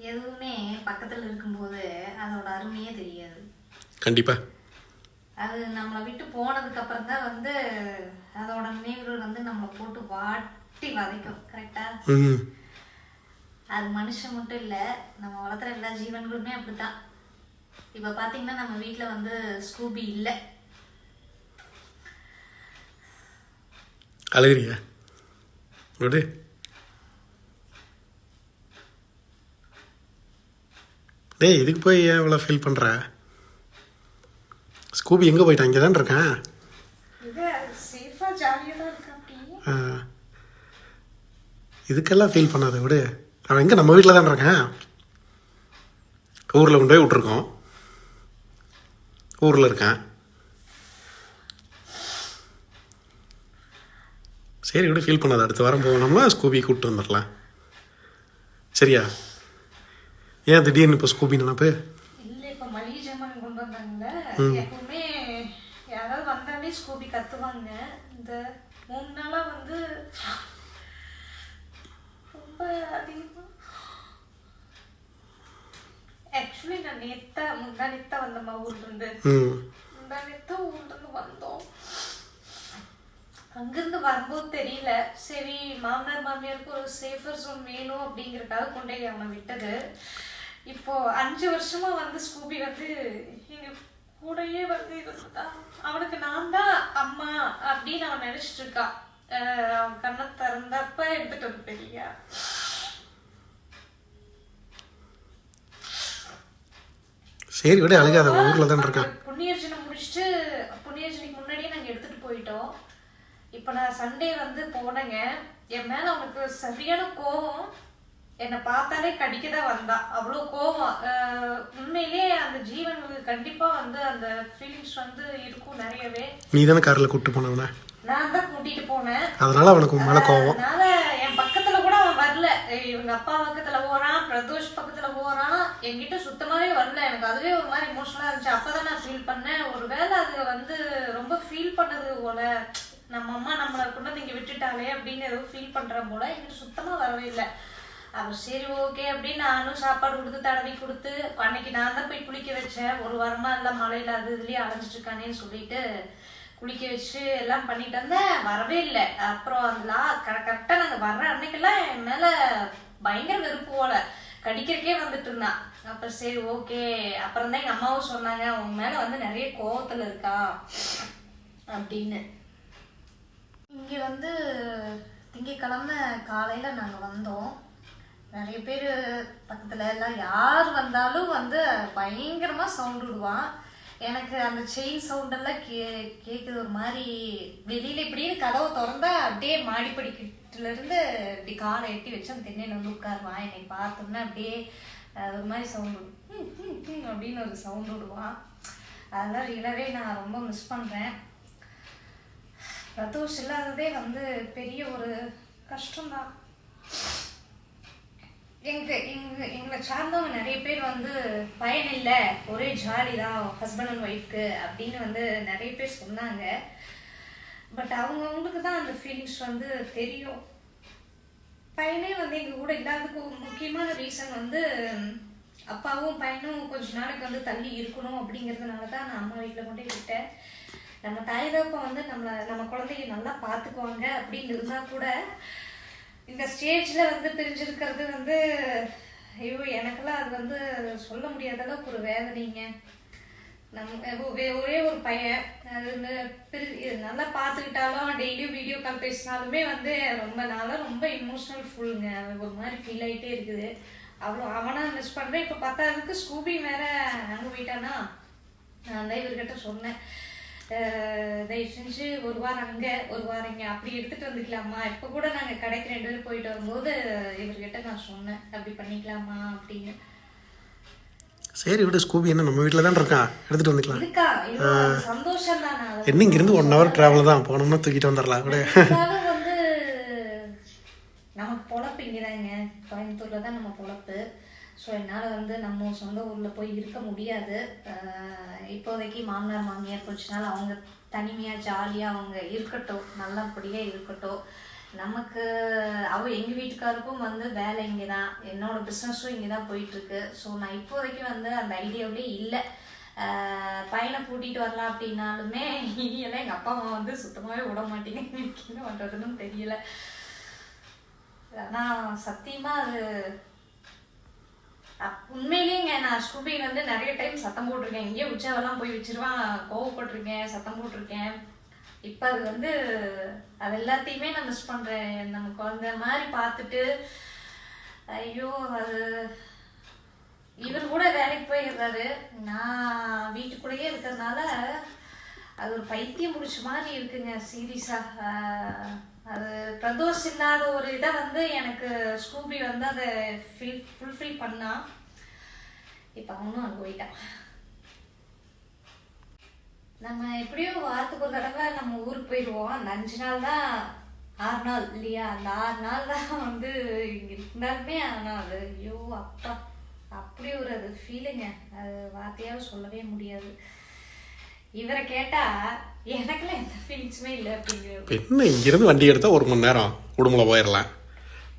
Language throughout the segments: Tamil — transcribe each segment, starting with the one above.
எதுவுமே பக்கத்தில் இருக்கும்போது அதோட அருமையே தெரியாது. கண்டிப்பா. அது நம்மளை விட்டு போனதுக்கு அப்புறம் தான் வந்து அதோட நினைவுகள் வந்து நம்மளை போட்டு வாட்டி வதைக்கும். கரெக்டா? அது மனுஷன் மட்டும் இல்லை, நம்ம வளர்த்துற எல்லா ஜீவன்களுமே அப்படித்தான். இப்போ பார்த்தீங்கன்னா நம்ம வீட்டில் வந்து ஸ்கூபி இல்லை. அழுகிறியா? விடு. டேய், இதுக்கு போய் ஏன் இவ்வளோ ஃபீல் பண்ணுற? ஸ்கூபி எங்கே போயிட்டான்? இங்கே தான் இருக்கேன். இதுக்கெல்லாம் ஃபீல் பண்ணாத, விடு. அவன் எங்கே? நம்ம வீட்டில் தான் இருக்கேன். ஊரில் கொண்டு போய் விட்ருக்கோம். ஊரில் இருக்கேன். சரி, விட ஃபீல் பண்ணாத. அடுத்த வாரம் போகணும்னா ஸ்கூபி கூப்பிட்டு வந்துடலாம். சரியா? ஏன் திடீர்னு இப்போ ஸ்கூபி நினைப்பு? இல்லை, இப்போ மளிகை ஜாமான் கொண்டு வந்தாங்கல்ல, எப்பவுமே யாராவது வந்தாலே ஸ்கூபி கத்துவாங்க. இந்த 3 நாளாக வந்து ரொம்ப அதிகமாக. ஆக்சுவலி நான் முந்தானேத்தா வந்தம்மா ஊர்லேருந்து. முந்தானேத்தா ஊர்லேருந்து வந்தோம். அங்கிருந்து வரும்போது தெரியல, சரி மாமனார் மாமியாருக்கு ஒரு சேஃபர் ஜோன் வேணும் அப்படிங்கிறதுக்காக கொண்டே அவனை விட்டது. இப்போ 5 வருஷமா வந்து ஸ்கூபி வந்து எங்க கூடயே வந்து இருந்தா. அவனுக்கு நான் தான் அம்மா அப்படின்னு அவன் நினைச்சிட்டு இருக்கான். அவன் கண்ணை திறந்தப்ப எடுத்துட்டு வந்து தெரியா. சரி, விட அழுகாத. ஊர்ல தான் இருக்கான். புண்ணியர்ஜனை முடிச்சுட்டு புண்ணியர்ஜனைக்கு முன்னாடியே நாங்க எடுத்துட்டு போயிட்டோம். இப்போ நான் சண்டே வந்து போனேங்க. என் மேல அவனுக்கு சரியான கோபம். என்னை பார்த்தாலே கடிக்கதான் வந்தா. அவ்வளோ கோபம். உண்மையிலேயே அந்த ஜீவனுக்கு கண்டிப்பா வந்து அந்த ஃபீலிங்ஸ் வந்து இருக்கும் நிறையவே. நீ தானே காரில் கூப்பிட்டு போனவன? நான் தான் கூட்டிட்டு போனேன். அதனால அவனுக்கு மேல கோபம். அதனால என் பக்கத்துல கூட அவன் வரல. இவங்க அப்பா பக்கத்துல போறான், பிரதோஷ் பக்கத்துல போறான், என்கிட்ட சுத்தமாவே வரல. எனக்கு அதுவே ஒரு மாதிரி இமோஷனலா இருந்துச்சு. அப்பதான் நான் ஃபீல் பண்ணேன், ஒருவேளை அது வந்து ரொம்ப ஃபீல் பண்ணது போல, நம்ம அம்மா நம்மளை கொண்டு வந்து இங்கே விட்டுட்டாலே அப்படின்னு ஏதோ ஃபீல் பண்ணுறேன் போல. எங்கிட்ட சுத்தமாக வரவே இல்லை. அவர் சரி ஓகே அப்படின்னு நானும் சாப்பாடு கொடுத்து தடவி கொடுத்து, அன்னைக்கு நான் தான் போய் குளிக்க வச்சேன். ஒரு வாரமா எல்லாம் மழையில் அது இதுலேயே அலைஞ்சிட்டு இருக்கானேன்னு சொல்லிட்டு குளிக்க வச்சு எல்லாம் பண்ணிட்டு வந்தேன். வரவே இல்லை. அப்புறம் அதெல்லாம் கரெக்டாக நாங்கள் வர்ற அன்னைக்கெல்லாம் என் மேலே பயங்கர வெறுப்பு போல, கடிக்கிறக்கே வந்துட்டு இருந்தான். அப்போ சரி ஓகே. அப்புறம் தான் எங்கள் அம்மாவும் சொன்னாங்க, அவங்க மேலே வந்து நிறைய கோவத்தில் இருக்கா அப்படின்னு. இங்கே வந்து திங்கக்கிழமை காலையில் நாங்கள் வந்தோம். நிறைய பேர் பக்கத்தில் எல்லாம் யார் வந்தாலும் வந்து பயங்கரமாக சவுண்ட் விடுவான். எனக்கு அந்த செயின் சவுண்டெல்லாம் கேட்குது ஒரு மாதிரி. வெளியில் இப்படின்னு கதவை திறந்தா அப்படியே மாடிப்படிக்கிட்டுலேருந்து இப்படி காலை எட்டி வச்சு அந்த தென்னையில் வந்து உட்காருவான். என்னை பார்த்தோம்னா அப்படியே ஒரு மாதிரி சவுண்ட் அப்படின்னு ஒரு சவுண்ட் விடுவான். அதெல்லாம் ரியலாகவே நான் ரொம்ப மிஸ் பண்ணுறேன். பிரதோஷ் இல்லாததே வந்து பெரிய ஒரு கஷ்டம்தான். எங்களை சார்ந்தவங்க நிறைய பேர் வந்து பயன் இல்லை, ஒரே ஜாலி தான் ஹஸ்பண்ட் அண்ட் ஒய்ஃப்க்கு அப்படின்னு வந்து நிறைய பேர் சொன்னாங்க. பட் அவங்களுக்கு தான் அந்த ஃபீலிங்ஸ் வந்து தெரியும். பையனே வந்து எங்கள் கூட இல்லாததுக்கு ஒரு முக்கியமான ரீசன் வந்து அப்பாவும் பையனும் கொஞ்ச நாளைக்கு வந்து தள்ளி இருக்கணும் அப்படிங்கிறதுனால தான் நான் அம்மா வீட்டில் கொண்டே விட்டேன். நம்ம தாய் தகப்பன் வந்து நம்ம குழந்தைய நல்லா பார்த்துக்குவாங்க அப்படின்னு இருந்தால் கூட இந்த ஸ்டேஜில் வந்து பிரிஞ்சிருக்கிறது வந்து ஐயோ எனக்கெல்லாம் அது வந்து சொல்ல முடியாத அளவுக்கு ஒரு வேதனைங்க. ஒரே ஒரு பையன் அது நல்லா பார்த்துக்கிட்டாலும் டெய்லியும் வீடியோ கால் பேசினாலுமே வந்து ரொம்ப நாளாக ரொம்ப இமோஷனல் ஃபுல்லுங்க. ஒரு மாதிரி ஃபீல் ஆகிட்டே இருக்குது. அவ்வளோ அவனா மிஸ் பண்ணுறேன். இப்போ பார்த்ததுக்கு ஸ்கூபி வேற அங்கே போயிட்டானா. நான் தான் இவர்கிட்ட சொன்னேன், தயவு செஞ்சு ஒரு வாரம் அங்கே ஒரு வாரம் இங்கே அப்படி எடுத்துகிட்டு வந்துக்கலாமா. இப்போ கூட நாங்கள் கடைக்கு 2 பேரும் போயிட்டு வரும்போது இவர்கிட்ட நான் சொன்னேன், அப்படி பண்ணிக்கலாமா அப்படின்னு. சரி விட, ஸ்கூபி என்ன நம்ம வீட்டில் தான் இருக்கான், எடுத்துகிட்டு வந்துக்கலாம். இருக்கா சந்தோஷம் தான். என்ன இங்கேருந்து 1 hour ட்ராவல் தான், போனோம்னா தூக்கிட்டு வந்துடலாம் விட. வந்து நமக்கு பொழப்பு இங்கேதாங்க, கோயம்புத்தூரில் தான் நம்ம பொழப்பு. ஸோ என்னால் வந்து நம்ம சொந்த ஊரில் போய் இருக்க முடியாது. இப்போதைக்கு மாமனார் மாமியார் கொஞ்ச நாள் அவங்க தனிமையாக ஜாலியாக அவங்க இருக்கட்டும், நல்லபடியாக இருக்கட்டும். நமக்கு எங்கள் வீட்டுக்காருக்கும் வந்து வேலை இங்கே தான், என்னோட பிஸ்னஸும் இங்கே தான் போயிட்டுருக்கு. ஸோ நான் இப்போதைக்கு வந்து அந்த ஐடியாவிலே இல்லை. பையனை கூட்டிகிட்டு வரலாம் அப்படின்னாலுமே இனியெல்லாம் எங்கள் அப்பா அம்மா வந்து சுத்தமாகவே விட மாட்டேங்க. எனக்கு என்ன பண்ணுறதுன்னு தெரியல. ஆனால் சத்தியமாக அது உண்மையிலேங்க நான் ஸ்கூபி வந்து நிறைய டைம் சத்தம் போட்டிருக்கேன். எங்கேயோ உச்சாவெல்லாம் போய் வச்சிருவான், கோவப்பட்டிருக்கேன், சத்தம் போட்டிருக்கேன். இப்போ அது வந்து அது எல்லாத்தையுமே நான் மிஸ் பண்ணுறேன். நம்ம குழந்தை மாதிரி பார்த்துட்டு ஐயோ அது இவர் கூட வேலைக்கு போயிடுறாரு, நான் வீட்டுக்குள்ளேயே இருக்கிறதுனால அது ஒரு பைத்தியம் முடிச்ச மாதிரி இருக்குங்க சீரியஸாக. அது பிரதோஷ் இல்லாத ஒரு இதை வந்து எனக்கு ஸ்கூபி வந்து அதை ஃபுல்ஃபில் பண்ணா. இப்போ அவனும் அங்கே போயிட்டான். நம்ம எப்படியும் வாரத்துக்கு ஒரு தடவை நம்ம ஊருக்கு போயிடுவோம். அந்த 5 நாள் தான் 6 நாள் இல்லையா, அந்த 6 நாள் தான் வந்து இங்கே இருந்தாலுமே. ஆனால் அது ஐயோ அப்பா அப்படி ஒரு அது ஃபீலுங்க, அது வார்த்தையாக சொல்லவே முடியாது. இவரை கேட்டா எனக்குலாம் எந்த ஃபீலிங்ஸுமே இல்லை அப்படிங்கிறது. என்ன இங்கேருந்து வண்டி எடுத்தால் 1 மணி நேரம் உடுமலை போயிடலாம்.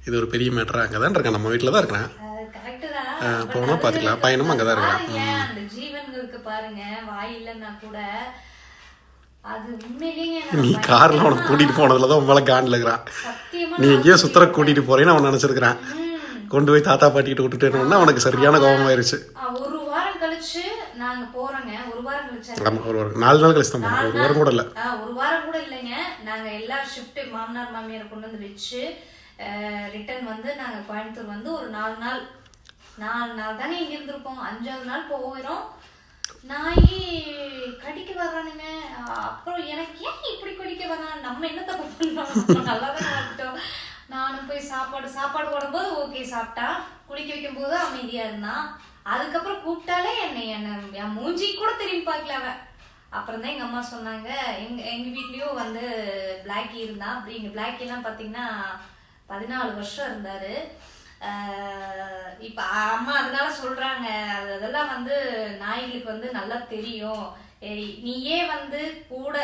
இது ஒரு பெரிய மேட்டர். அங்கே தான் இருக்கேன், நம்ம வீட்டில் தான் இருக்கிறேன். கரெக்டு தான், போனால் பார்த்துக்கலாம். பையனும் அங்கே தான் இருக்கிறேன். அந்த ஜீவன்களுக்கு பாருங்க வாய் இல்லைன்னா கூட அது உண்மையிலேயே நீ காரில் அவனை கூட்டிகிட்டு போனதுல தான் உன் மேலே காண்டில் இருக்கிறான். நீ எங்கேயோ சுத்தர கூட்டிகிட்டு போறேன்னு அவன் நினச்சிருக்கிறான். கொண்டு போய் தாத்தா பாட்டிக்கிட்ட விட்டுட்டேன்னு அவனுக்கு சரியான கோபமாயிருச்சு. 1 வாரம் கழிச்சு நாங்க போறோங்க. 1 வாரம் கழிச்சு, ஆமா 1 வாரம் 4 நாள் கழிச்சு தான். 1 வாரம் கூட இல்லை. 1 வாரம் கூட இல்லைங்க. நாங்க எல்லா ஷிஃப்ட் மாமனார் மாமியாரை கொண்டு வந்து வச்சு ரிட்டர்ன் வந்து நாங்க கோயம்புத்தூர் வந்து ஒரு 4 நாள் தானே இங்க இருந்திருப்போம். 5ஆவது நாள் போயிடும். நாய் கடிக்க வர்றானுங்க. அப்புறம் எனக்கு ஏன் இப்படி கடிக்க வர்றான், நம்ம என்ன தப்பு பண்ணோம், நல்லா தான் பார்த்துட்டோம். நானும் போய் சாப்பாடு போடும்போது ஓகே சாப்பிட்டா, குளிக்க வைக்கும் போது அமைதியா இருந்தான். அதுக்கப்புறம் கூப்பிட்டாலே என்ன என் மூஞ்சி கூட திரும்பி பார்க்கல அவன். அப்புறம் தான் எங்க அம்மா சொன்னாங்க, எங்க வீட்லயும் வந்து பிளாக்கி இருந்தான். அப்படி எங்க பிளாக்கி எல்லாம் பாத்தீங்கன்னா 14 வருஷம் இருந்தாரு. இப்ப அம்மா அதனால சொல்றாங்க, அதெல்லாம் வந்து நாய்களுக்கு வந்து நல்லா தெரியும். நீயே வந்து கூட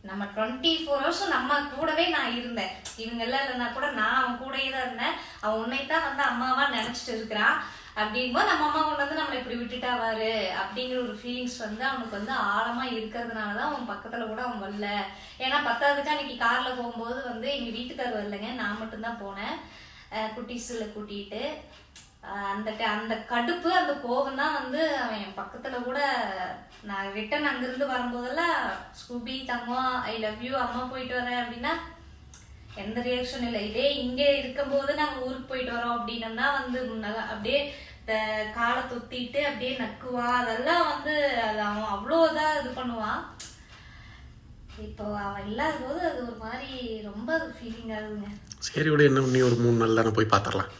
நம்ம 24 வருஷம் நம்ம கூடவே நான் இருந்தேன். இவங்க எல்லாம் இல்லைன்னா கூட நான் அவன் கூடயே தான் இருந்தேன். அவன் உன்னைத்தான் வந்து அம்மாவா நினைச்சிட்டு இருக்கிறான். அப்படிங்கும்போது நம்ம அம்மா கொண்டு வந்து நம்மளை இப்படி விட்டுட்டாவாரு அப்படிங்கிற ஒரு ஃபீலிங்ஸ் வந்து அவனுக்கு வந்து ஆழமா இருக்கிறதுனாலதான் அவன் பக்கத்துல கூட அவன் வரல. ஏன்னா 10ஆவதுக்கு அன்னைக்கு கார்ல போகும்போது வந்து எங்க வீட்டுக்காரர் வரலைங்க, நான் மட்டும்தான் போனேன் குட்டீஸ்ல கூட்டிட்டு. அந்த கடுப்பு அந்த கோபம் தான் வந்து அவன் என் பக்கத்துல கூட. நான் ரிட்டன் அங்கிருந்து வரும்போதெல்லாம் Scooby Thangam I love you அம்மா போயிட்டு வரேன் அப்படின்னா எந்த ரியாக்ஷன் இல்லை. இதே இங்கே இருக்கும்போது நாங்கள் ஊருக்கு போயிட்டு வரோம் அப்படின்னம்னா வந்து அப்படியே காலை தொத்திட்டு அப்படியே நக்குவான். அதெல்லாம் வந்து அது அவன் அவ்வளோ இதாக இது பண்ணுவான். இப்போ அவன் இல்லாத போது அது ஒரு மாதிரி ரொம்ப ஃபீலிங் ஆகுதுங்க. சரி விட, என்ன இன்னும் ஒரு 3 நாள் தானே, போய் பார்த்துடலாம்.